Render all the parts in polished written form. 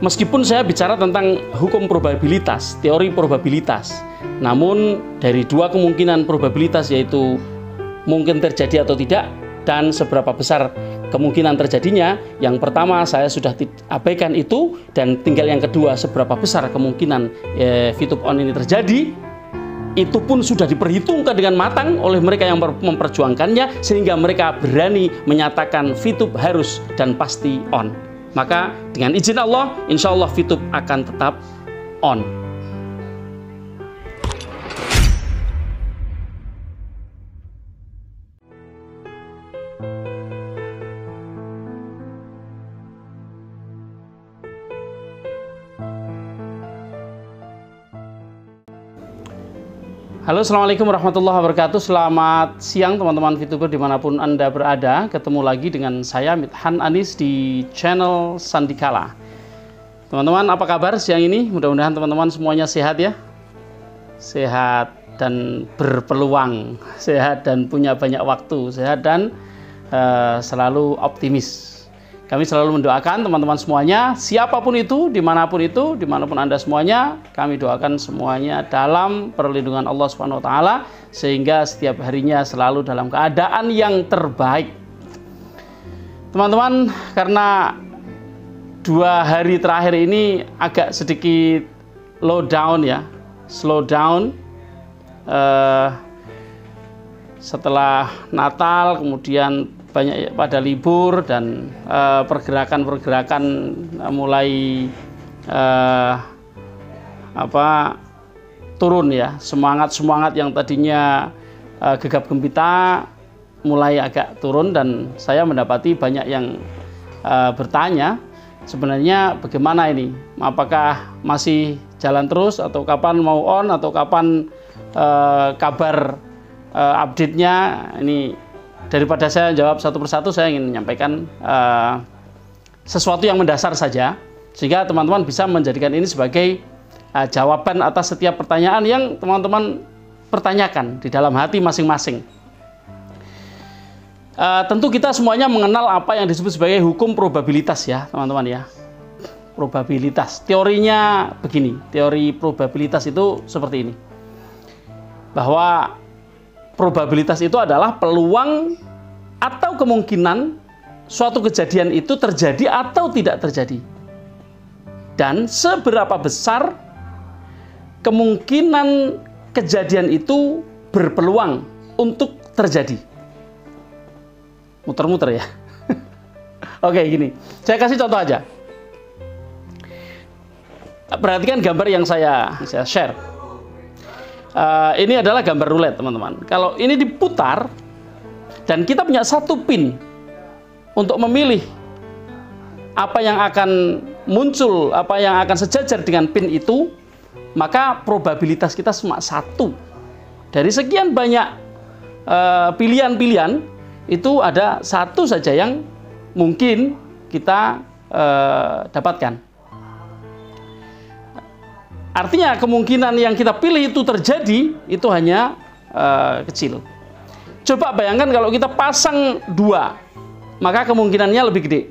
Meskipun saya bicara tentang hukum probabilitas, teori probabilitas, namun dari dua kemungkinan probabilitas, yaitu mungkin terjadi atau tidak dan seberapa besar kemungkinan terjadinya. Yang pertama saya sudah abaikan itu, dan tinggal yang kedua, seberapa besar kemungkinan VTube-on ini terjadi. Itu pun sudah diperhitungkan dengan matang oleh mereka yang memperjuangkannya, sehingga mereka berani menyatakan VTube harus dan pasti on. Maka dengan izin Allah, insya Allah VTube akan tetap on. Halo, assalamualaikum warahmatullahi wabarakatuh. Selamat siang teman-teman VTuber dimanapun Anda berada. Ketemu lagi dengan saya Mithan Anis di channel Sandikala. Teman-teman, apa kabar siang ini? Mudah-mudahan teman-teman semuanya sehat ya. Sehat dan berpeluang, sehat dan punya banyak waktu, sehat dan selalu optimis. Kami selalu mendoakan teman-teman semuanya, siapapun itu, dimanapun Anda semuanya, kami doakan semuanya dalam perlindungan Allah SWT, sehingga setiap harinya selalu dalam keadaan yang terbaik. Teman-teman, karena 2 hari terakhir ini agak sedikit slow down, setelah Natal, kemudian banyak pada libur, dan pergerakan-pergerakan mulai turun ya. Semangat yang tadinya gegap gempita mulai agak turun, dan saya mendapati banyak yang bertanya sebenarnya bagaimana ini, apakah masih jalan terus, atau kapan mau on, atau kapan kabar update-nya ini. Daripada saya jawab satu persatu, saya ingin menyampaikan sesuatu yang mendasar saja, sehingga teman-teman bisa menjadikan ini sebagai jawaban atas setiap pertanyaan yang teman-teman pertanyakan di dalam hati masing-masing. Tentu kita semuanya mengenal apa yang disebut sebagai hukum probabilitas ya teman-teman ya. Probabilitas, teorinya begini, teori probabilitas itu seperti ini, bahwa probabilitas itu adalah peluang atau kemungkinan suatu kejadian itu terjadi atau tidak terjadi, dan seberapa besar kemungkinan kejadian itu berpeluang untuk terjadi. Muter-muter ya. Oke, gini, saya kasih contoh aja. Perhatikan gambar yang saya share. Ini adalah gambar roulette teman-teman. Kalau ini diputar dan kita punya satu pin untuk memilih apa yang akan muncul, apa yang akan sejajar dengan pin itu, maka probabilitas kita cuma satu. Dari sekian banyak pilihan-pilihan, itu ada satu saja yang mungkin kita dapatkan. Artinya kemungkinan yang kita pilih itu terjadi itu hanya kecil. Coba bayangkan kalau kita pasang 2, maka kemungkinannya lebih gede.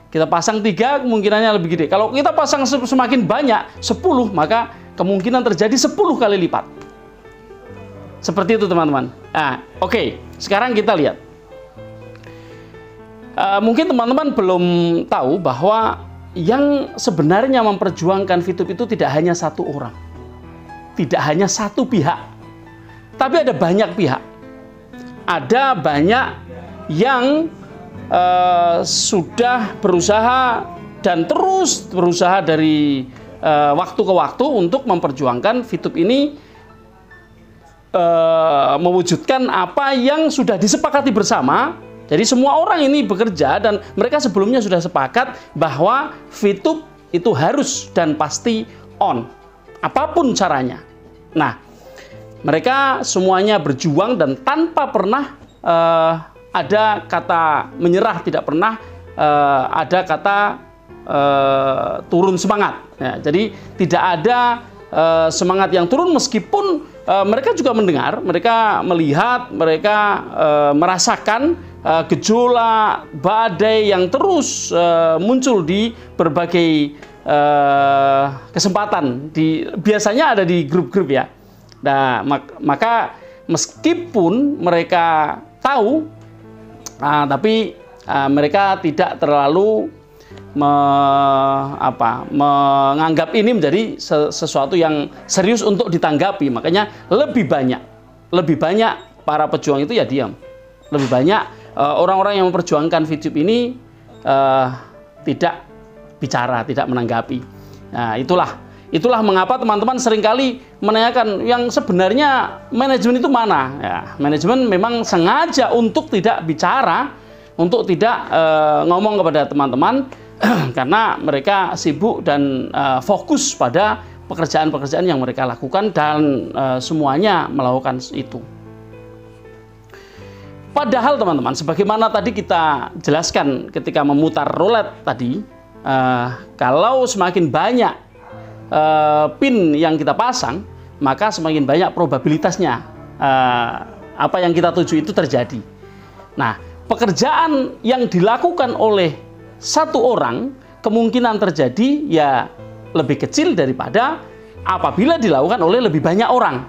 Kita pasang 3, kemungkinannya lebih gede. Kalau kita pasang semakin banyak, 10, maka kemungkinan terjadi 10 kali lipat. Seperti itu teman-teman. Nah, oke. Sekarang kita lihat. Mungkin teman-teman belum tahu bahwa yang sebenarnya memperjuangkan VTube itu tidak hanya satu orang, tidak hanya satu pihak, tapi ada banyak pihak. Ada banyak yang sudah berusaha dan terus berusaha dari waktu ke waktu untuk memperjuangkan VTube ini mewujudkan apa yang sudah disepakati bersama. Jadi semua orang ini bekerja, dan mereka sebelumnya sudah sepakat bahwa VTube itu harus dan pasti on, apapun caranya. Nah, mereka semuanya berjuang dan tanpa pernah ada kata menyerah, tidak pernah ada kata turun semangat. Ya, jadi tidak ada semangat yang turun, meskipun mereka juga mendengar, mereka melihat, mereka merasakan gejolak badai yang terus muncul di berbagai kesempatan biasanya ada di grup-grup ya. Nah, maka meskipun mereka tahu, tapi mereka tidak terlalu menganggap ini menjadi sesuatu yang serius untuk ditanggapi. Makanya lebih banyak para pejuang itu ya diam. Lebih banyak orang-orang yang memperjuangkan VTube ini tidak bicara, tidak menanggapi. Nah, itulah mengapa teman-teman seringkali menanyakan yang sebenarnya manajemen itu mana. Ya, manajemen memang sengaja untuk tidak bicara, untuk tidak ngomong kepada teman-teman karena mereka sibuk dan fokus pada pekerjaan-pekerjaan yang mereka lakukan dan semuanya melakukan itu. Padahal teman-teman, sebagaimana tadi kita jelaskan ketika memutar roulette tadi, kalau semakin banyak pin yang kita pasang, maka semakin banyak probabilitasnya apa yang kita tuju itu terjadi. Nah, pekerjaan yang dilakukan oleh satu orang kemungkinan terjadi ya lebih kecil daripada apabila dilakukan oleh lebih banyak orang.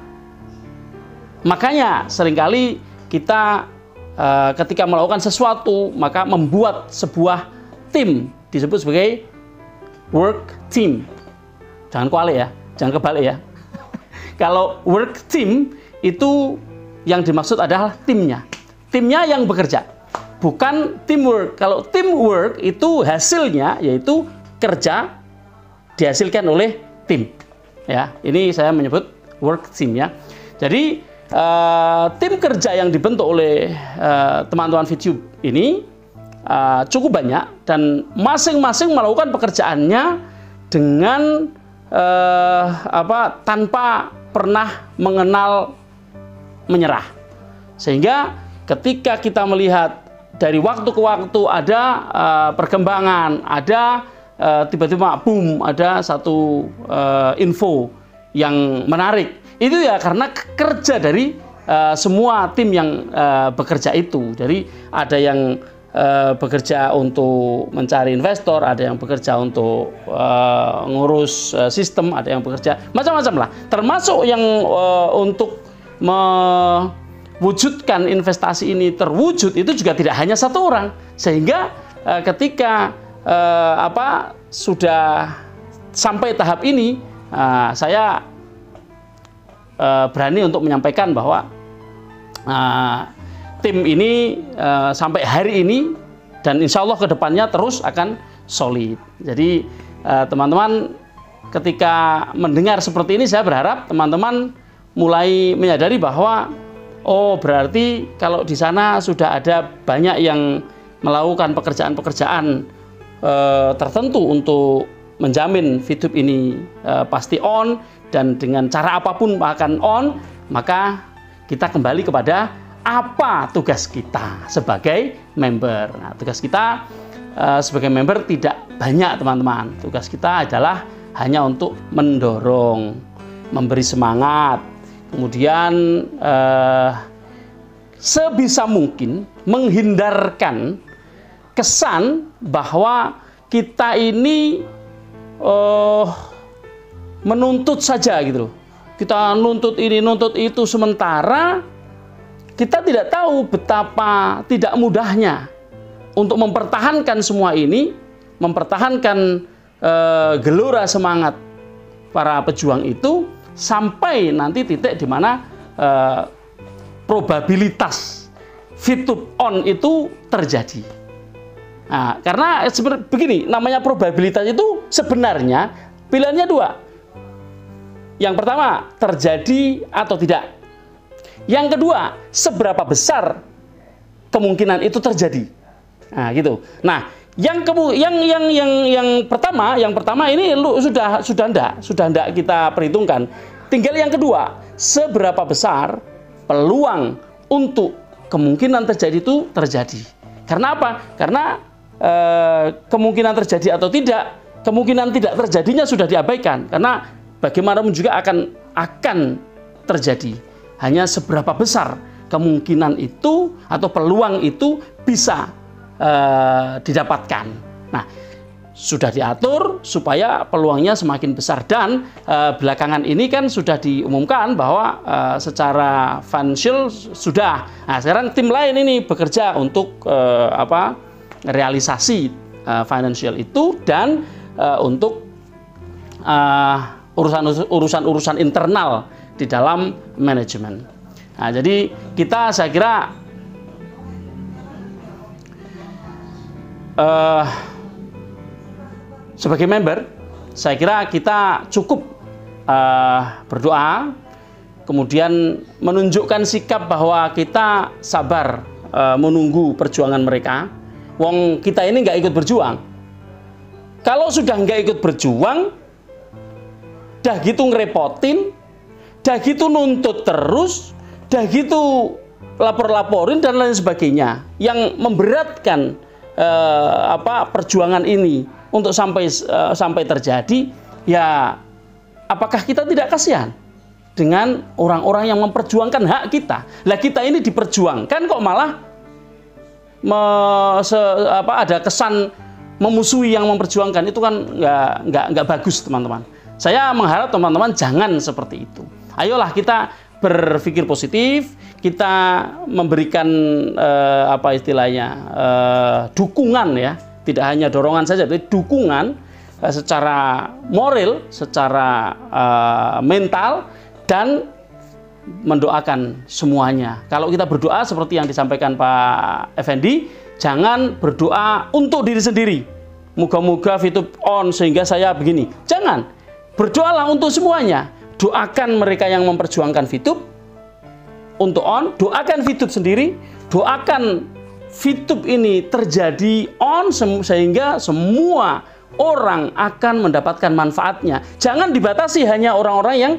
Makanya seringkali kita ketika melakukan sesuatu maka membuat sebuah tim disebut sebagai work team. Jangan kebalik ya. Kalau work team itu yang dimaksud adalah timnya yang bekerja. Bukan teamwork. Kalau teamwork itu hasilnya yaitu kerja dihasilkan oleh tim. Ya, ini saya menyebut work team ya. Jadi tim kerja yang dibentuk oleh teman-teman VTube ini cukup banyak dan masing-masing melakukan pekerjaannya dengan tanpa pernah mengenal menyerah. Sehingga ketika kita melihat dari waktu ke waktu ada perkembangan, ada tiba-tiba boom, ada satu info yang menarik. Itu ya karena kerja dari semua tim yang bekerja itu. Jadi ada yang bekerja untuk mencari investor, ada yang bekerja untuk ngurus sistem, ada yang bekerja macam-macam lah. Termasuk yang untuk wujudkan investasi ini terwujud itu juga tidak hanya satu orang, sehingga ketika sudah sampai tahap ini saya berani untuk menyampaikan bahwa tim ini sampai hari ini dan insya Allah kedepannya terus akan solid. Jadi teman-teman ketika mendengar seperti ini saya berharap teman-teman mulai menyadari bahwa oh berarti kalau di sana sudah ada banyak yang melakukan pekerjaan-pekerjaan tertentu untuk menjamin VTube ini pasti on dan dengan cara apapun akan on, maka kita kembali kepada apa tugas kita sebagai member. Nah, tugas kita sebagai member tidak banyak teman-teman. Tugas kita adalah hanya untuk mendorong, memberi semangat, kemudian sebisa mungkin menghindarkan kesan bahwa kita ini menuntut saja gitu loh. Kita nuntut ini, nuntut itu, sementara kita tidak tahu betapa tidak mudahnya untuk mempertahankan semua ini, mempertahankan gelora semangat para pejuang itu sampai nanti titik di mana probabilitas VTube on itu terjadi. Nah, karena begini, namanya probabilitas itu sebenarnya pilihannya dua. Yang pertama, terjadi atau tidak. Yang kedua, seberapa besar kemungkinan itu terjadi. Nah, gitu. Nah, yang pertama ini sudah enggak kita perhitungkan. Tinggal yang kedua, seberapa besar peluang untuk kemungkinan terjadi itu terjadi. Karena apa? Karena kemungkinan terjadi atau tidak, kemungkinan tidak terjadinya sudah diabaikan. Karena bagaimanapun juga akan terjadi. Hanya seberapa besar kemungkinan itu atau peluang itu bisa didapatkan. Nah, sudah diatur supaya peluangnya semakin besar, dan belakangan ini kan sudah diumumkan bahwa secara financial sudah. Nah, sekarang tim lain ini bekerja untuk realisasi financial itu, dan untuk urusan internal di dalam manajemen. Nah, jadi saya kira sebagai member, saya kira kita cukup berdoa, kemudian menunjukkan sikap bahwa kita sabar menunggu perjuangan mereka. Wong kita ini nggak ikut berjuang. Kalau sudah nggak ikut berjuang, dah gitu ngerepotin, dah gitu nuntut terus, dah gitu lapor-laporin dan lain sebagainya, yang memberatkan perjuangan ini untuk sampai terjadi. Ya, apakah kita tidak kasihan dengan orang-orang yang memperjuangkan hak kita? Lah, kita ini diperjuangkan kok malah ada kesan memusuhi yang memperjuangkan. Itu kan nggak bagus, teman-teman. Saya mengharap teman-teman jangan seperti itu. Ayolah kita berpikir positif, kita memberikan dukungan, ya, tidak hanya dorongan saja, tapi dukungan secara moral, secara mental, dan mendoakan semuanya. Kalau kita berdoa seperti yang disampaikan Pak Effendi, jangan berdoa untuk diri sendiri. Moga-moga VTube on sehingga saya begini. Jangan. Berdoalah untuk semuanya. Doakan mereka yang memperjuangkan VTube untuk on, doakan VTube sendiri, doakan VTube ini terjadi on sehingga semua orang akan mendapatkan manfaatnya. Jangan dibatasi hanya orang-orang yang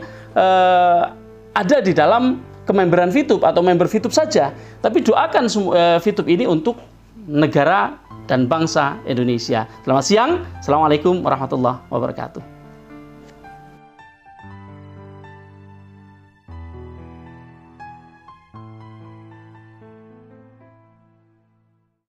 ada di dalam kememberan VTube atau member VTube saja, tapi doakan VTube ini untuk negara dan bangsa Indonesia. Selamat siang. Assalamualaikum warahmatullahi wabarakatuh.